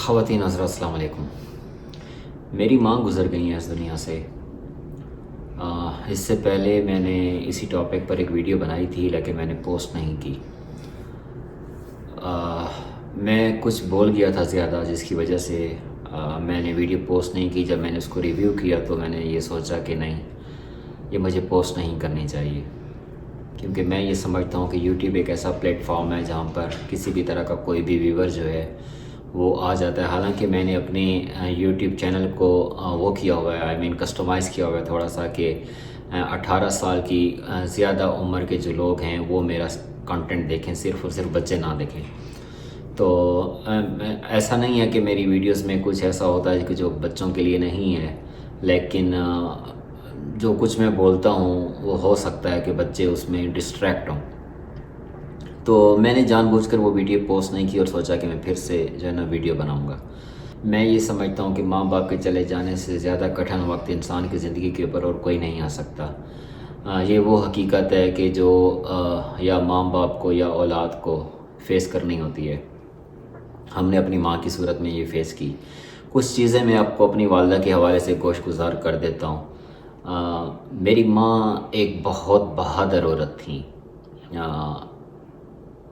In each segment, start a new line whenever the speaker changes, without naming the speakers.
خواتین حضرات السلام علیکم۔ میری ماں گزر گئی ہیں اس دنیا سے۔ اس سے پہلے میں نے اسی ٹاپک پر ایک ویڈیو بنائی تھی لیکن میں نے پوسٹ نہیں کی۔ میں کچھ بول گیا تھا زیادہ جس کی وجہ سے میں نے ویڈیو پوسٹ نہیں کی۔ جب میں نے اس کو ریویو کیا تو میں نے یہ سوچا کہ نہیں، یہ مجھے پوسٹ نہیں کرنی چاہیے، کیونکہ میں یہ سمجھتا ہوں کہ یوٹیوب ایک ایسا پلیٹ فارم ہے جہاں پر کسی بھی طرح کا کوئی بھی ویور جو ہے وہ آ جاتا ہے۔ حالانکہ میں نے اپنی یوٹیوب چینل کو وہ کیا ہوا ہے، کسٹمائز کیا ہوا ہے تھوڑا سا، کہ 18 سال کی زیادہ عمر کے جو لوگ ہیں وہ میرا کنٹینٹ دیکھیں، صرف اور صرف بچے نہ دیکھیں۔ تو ایسا نہیں ہے کہ میری ویڈیوز میں کچھ ایسا ہوتا ہے کہ جو بچوں کے لیے نہیں ہے، لیکن جو کچھ میں بولتا ہوں وہ ہو سکتا ہے کہ بچے اس میں ڈسٹریکٹ ہوں۔ تو میں نے جان بوجھ کر وہ ویڈیو پوسٹ نہیں کی اور سوچا کہ میں پھر سے جو ہے نا ویڈیو بناؤں گا۔ میں یہ سمجھتا ہوں کہ ماں باپ کے چلے جانے سے زیادہ کٹھن وقت انسان کی زندگی کے اوپر اور کوئی نہیں آ سکتا۔ یہ وہ حقیقت ہے کہ جو یا ماں باپ کو یا اولاد کو فیس کرنی ہوتی ہے۔ ہم نے اپنی ماں کی صورت میں یہ فیس کی۔ کچھ چیزیں میں آپ کو اپنی والدہ کے حوالے سے گوش گزار کر دیتا ہوں۔ میری ماں ایک بہت بہادر عورت تھیں۔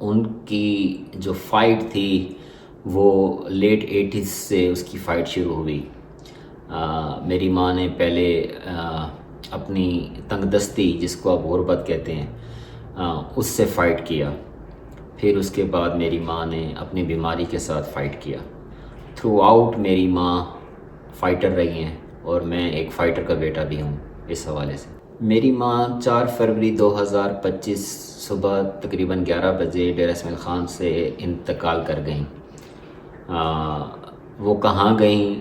ان کی جو فائٹ تھی وہ لیٹ 80s سے اس کی فائٹ شروع ہوئی۔ میری ماں نے پہلے اپنی تنگ دستی، جس کو آپ غربت کہتے ہیں، اس سے فائٹ کیا۔ پھر اس کے بعد میری ماں نے اپنی بیماری کے ساتھ فائٹ کیا۔ تھرو آؤٹ میری ماں فائٹر رہی ہیں اور میں ایک فائٹر کا بیٹا بھی ہوں اس حوالے سے۔ میری ماں 4 فروری 2025 صبح تقریباً 11 بجے ڈیرہ اسماعیل خان سے انتقال کر گئیں۔ وہ کہاں گئیں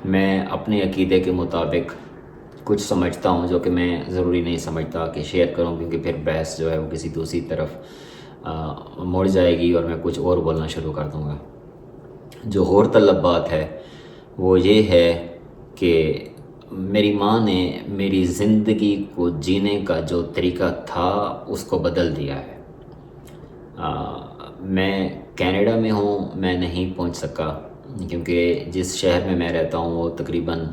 میں اپنے عقیدے کے مطابق کچھ سمجھتا ہوں، جو کہ میں ضروری نہیں سمجھتا کہ شیئر کروں، کیونکہ پھر بحث جو ہے وہ کسی دوسری طرف مڑ جائے گی اور میں کچھ اور بولنا شروع کر دوں گا۔ جو غور طلب بات ہے وہ یہ ہے کہ میری ماں نے میری زندگی کو جینے کا جو طریقہ تھا اس کو بدل دیا ہے۔ میں کینیڈا میں ہوں، میں نہیں پہنچ سکا کیونکہ جس شہر میں میں رہتا ہوں وہ تقریباً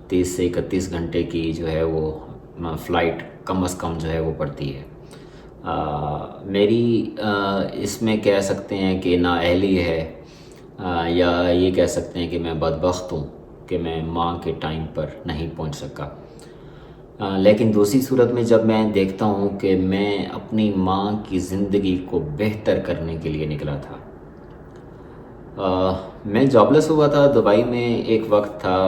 30 سے 31 گھنٹے کی جو ہے وہ فلائٹ کم از کم جو ہے وہ پڑتی ہے۔ میری اس میں کہہ سکتے ہیں کہ نااہلی ہے، یا یہ کہہ سکتے ہیں کہ میں بدبخت ہوں کہ میں ماں کے ٹائم پر نہیں پہنچ سکا۔ لیکن دوسری صورت میں جب میں دیکھتا ہوں کہ میں اپنی ماں کی زندگی کو بہتر کرنے کے لیے نکلا تھا۔ میں جاب لیس ہوا تھا دبئی میں، ایک وقت تھا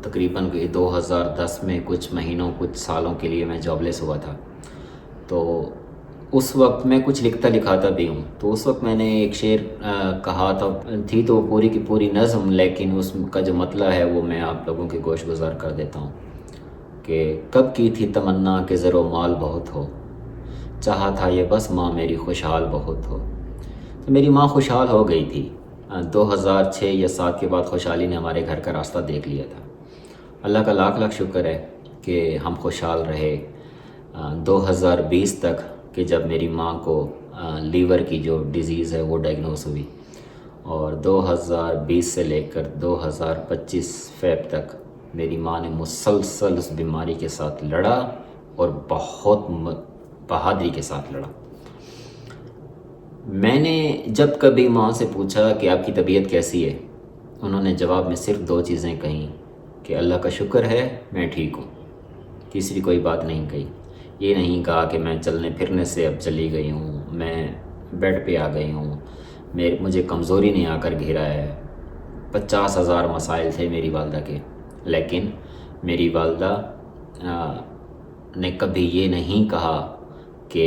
تقریباً 2010 میں، کچھ مہینوں کچھ سالوں کے لیے میں جاب لیس ہوا تھا۔ تو اس وقت میں کچھ لکھتا لکھاتا بھی ہوں، تو اس وقت میں نے ایک شعر کہا تھی تو پوری کی پوری نظم، لیکن اس کا جو مطلب ہے وہ میں آپ لوگوں کے گوش گزار کر دیتا ہوں کہ کب کی تھی تمنا کہ زر و مال بہت ہو، چاہا تھا یہ بس ماں میری خوشحال بہت ہو۔ تو میری ماں خوشحال ہو گئی تھی۔ 2006 یا 7 کے بعد خوشحالی نے ہمارے گھر کا راستہ دیکھ لیا تھا۔ اللہ کا لاکھ لاکھ شکر ہے کہ ہم خوشحال رہے 2020 تک، کہ جب میری ماں کو لیور کی جو ڈیزیز ہے وہ ڈائگنوز ہوئی، اور 2020 سے لے کر 2025 فیب تک میری ماں نے مسلسل اس بیماری کے ساتھ لڑا اور بہت بہادری کے ساتھ لڑا۔ میں نے جب کبھی ماں سے پوچھا کہ آپ کی طبیعت کیسی ہے، انہوں نے جواب میں صرف 2 چیزیں کہیں کہ اللہ کا شکر ہے میں ٹھیک ہوں، تیسری کوئی بات نہیں کہی۔ یہ نہیں کہا کہ میں چلنے پھرنے سے اب چلی گئی ہوں، میں بیڈ پہ آ گئی ہوں، مجھے کمزوری نے آ کر گھیرا ہے۔ 50,000 مسائل تھے میری والدہ کے، لیکن میری والدہ نے کبھی یہ نہیں کہا کہ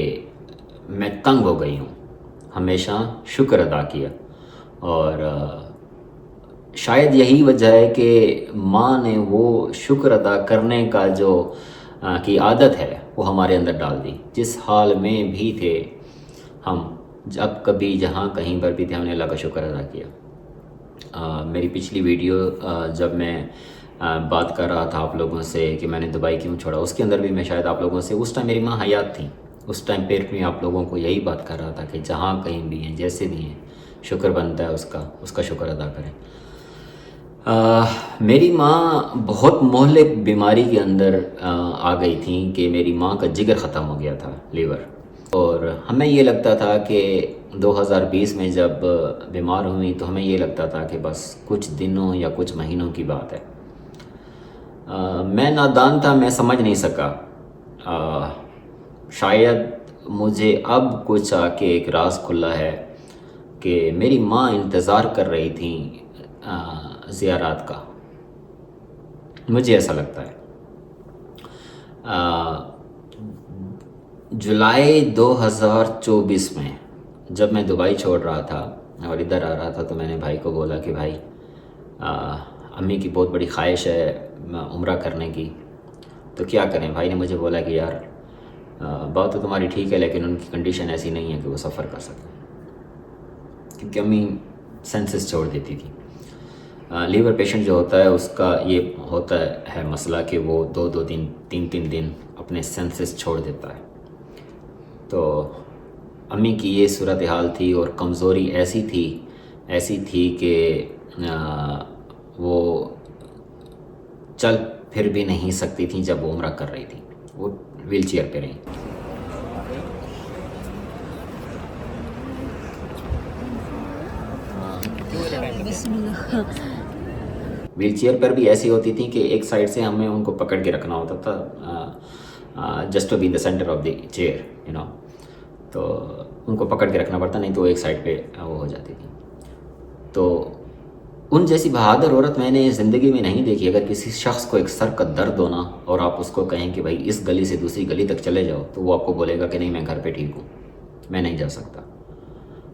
میں تنگ ہو گئی ہوں، ہمیشہ شکر ادا کیا۔ اور شاید یہی وجہ ہے کہ ماں نے وہ شکر ادا کرنے کا جو کی عادت ہے وہ ہمارے اندر ڈال دی۔ جس حال میں بھی تھے ہم، جب کبھی جہاں کہیں پر بھی تھے، ہم نے اللہ کا شکر ادا کیا۔ میری پچھلی ویڈیو جب میں بات کر رہا تھا آپ لوگوں سے کہ میں نے دبئی کیوں چھوڑا، اس کے اندر بھی میں شاید آپ لوگوں سے، اس ٹائم میری ماں حیات تھی، اس ٹائم پہ میں آپ لوگوں کو یہی بات کر رہا تھا کہ جہاں کہیں بھی ہیں، جیسے بھی ہیں، شکر بنتا ہے اس کا شکر ادا کریں. میری ماں بہت مہلک بیماری کے اندر آ گئی تھیں کہ میری ماں کا جگر ختم ہو گیا تھا، لیور. اور ہمیں یہ لگتا تھا کہ 2020 میں جب بیمار ہوئی تو ہمیں یہ لگتا تھا کہ بس کچھ دنوں یا کچھ مہینوں کی بات ہے. میں نادان تھا، میں سمجھ نہیں سکا. شاید مجھے اب کچھ آ کے ایک راز کھلا ہے کہ میری ماں انتظار کر رہی تھیں زیارات کا. مجھے ایسا لگتا ہے. جولائی 2024 میں جب میں دبئی چھوڑ رہا تھا اور ادھر آ رہا تھا تو میں نے بھائی کو بولا کہ بھائی امی کی بہت بڑی خواہش ہے عمرہ کرنے کی، تو کیا کریں. بھائی نے مجھے بولا کہ یار بات تو تمہاری ٹھیک ہے لیکن ان کی کنڈیشن ایسی نہیں ہے کہ وہ سفر کر سکیں، کیونکہ امی سینسز چھوڑ دیتی تھی. لیور پیشنٹ جو ہوتا ہے اس کا یہ ہوتا ہے مسئلہ کہ وہ 2 دن 3 دن اپنے سینسز چھوڑ دیتا ہے. تو امی کی یہ صورتحال تھی اور کمزوری ایسی تھی کہ وہ چل پھر بھی نہیں سکتی تھیں جب وہ عمرہ کر رہی تھی. وہ ویل چیئر پہ رہیں. ویل چیئر پر بھی ایسی ہوتی تھیں کہ ایک سائڈ سے ہمیں ان کو پکڑ کے رکھنا ہوتا تھا، just to be the centre of the chair تو ان کو پکڑ کے رکھنا پڑتا، نہیں تو ایک سائڈ پہ وہ ہو جاتی تھی. تو ان جیسی بہادر عورت میں نے زندگی میں نہیں دیکھی. اگر کسی شخص کو ایک سر کا درد ہونا اور آپ اس کو کہیں کہ بھائی اس گلی سے دوسری گلی تک چلے جاؤ تو وہ آپ کو بولے گا کہ نہیں میں گھر پہ ٹھیک ہوں، میں نہیں جا سکتا.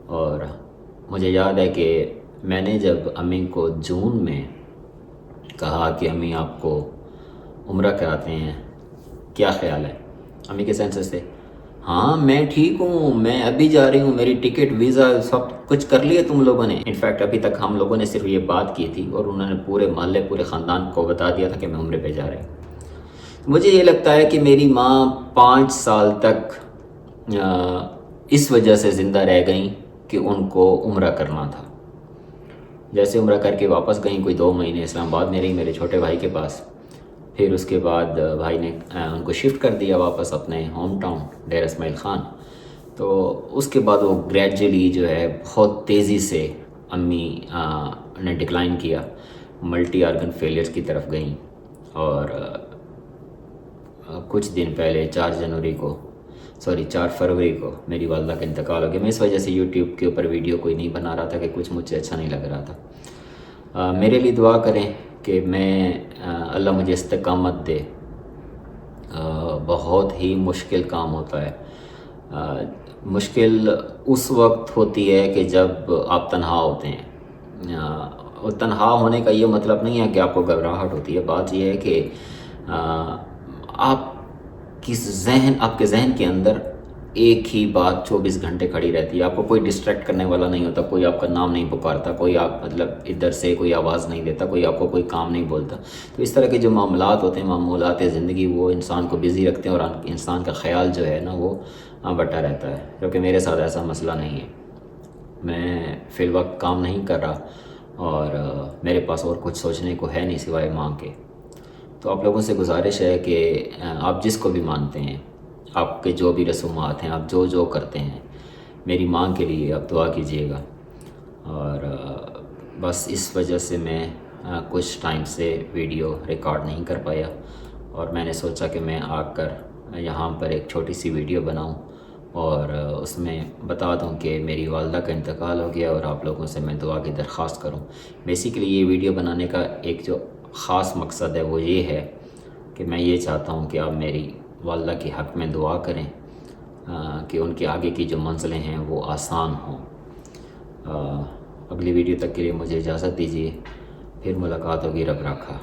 اور مجھے یاد ہے کہ میں نے جب امی کو جون میں کہا کہ امی آپ کو عمرہ کراتے ہیں، کیا خیال ہے؟ امی کے سینسز تھے ہاں میں ٹھیک ہوں، میں ابھی جا رہی ہوں، میری ٹکٹ ویزا سب کچھ کر لیے تم لوگوں نے. انفیکٹ ابھی تک ہم لوگوں نے صرف یہ بات کی تھی اور انہوں نے پورے محلے پورے خاندان کو بتا دیا تھا کہ میں عمرے پہ جا رہی ہوں. مجھے یہ لگتا ہے کہ میری ماں 5 سال تک اس وجہ سے زندہ رہ گئیں کہ ان کو عمرہ کرنا تھا. جیسے عمرہ کر کے واپس گئیں، کوئی 2 مہینے اسلام آباد میں رہی میرے چھوٹے بھائی کے پاس. پھر اس کے بعد بھائی نے ان کو شفٹ کر دیا واپس اپنے ہوم ٹاؤن ڈیرہ اسماعیل خان. تو اس کے بعد وہ گریجولی جو ہے بہت تیزی سے امی نے ڈکلائن کیا، ملٹی آرگن فیلئرز کی طرف گئیں. اور کچھ دن پہلے 4 فروری کو میری والدہ کا انتقال ہو گیا. میں اس وجہ سے یوٹیوب کے اوپر ویڈیو کوئی نہیں بنا رہا تھا کہ کچھ مجھے اچھا نہیں لگ رہا تھا. میرے لیے دعا کریں کہ میں اللہ مجھے استقامت دے. بہت ہی مشکل کام ہوتا ہے. مشکل اس وقت ہوتی ہے کہ جب آپ تنہا ہوتے ہیں. اور تنہا ہونے کا یہ مطلب نہیں ہے کہ آپ کو گھبراہٹ ہوتی ہے. بات یہ ہے کہ آپ کے ذہن کے اندر ایک ہی بات 24 گھنٹے کھڑی رہتی ہے. آپ کو کوئی ڈسٹریکٹ کرنے والا نہیں ہوتا، کوئی آپ کا نام نہیں پکارتا، کوئی آپ ادھر سے کوئی آواز نہیں دیتا، کوئی آپ کو کوئی کام نہیں بولتا. تو اس طرح کے جو معاملات ہوتے ہیں، معمولات زندگی، وہ انسان کو بزی رکھتے ہیں اور انسان کا خیال جو ہے نا وہ بٹا رہتا ہے. کیونکہ میرے ساتھ ایسا مسئلہ نہیں ہے. میں فی الوقت کام نہیں کر رہا اور میرے پاس اور کچھ سوچنے کو ہے نہیں سوائے ماں کے. تو آپ لوگوں سے گزارش ہے کہ آپ جس کو بھی مانتے ہیں، آپ کے جو بھی رسومات ہیں، آپ جو کرتے ہیں، میری ماں کے لیے آپ دعا کیجیے گا. اور بس اس وجہ سے میں کچھ ٹائم سے ویڈیو ریکارڈ نہیں کر پایا اور میں نے سوچا کہ میں آ کر یہاں پر ایک چھوٹی سی ویڈیو بناؤں اور اس میں بتا دوں کہ میری والدہ کا انتقال ہو گیا اور آپ لوگوں سے میں دعا کی درخواست کروں. بیسیکلی یہ ویڈیو بنانے کا ایک جو خاص مقصد ہے وہ یہ ہے کہ میں یہ چاہتا ہوں کہ آپ میری والدہ کے حق میں دعا کریں کہ ان کے آگے کی جو منزلیں ہیں وہ آسان ہوں. اگلی ویڈیو تک کے لیے مجھے اجازت دیجیے، پھر ملاقات ہوگی. رب رکھا.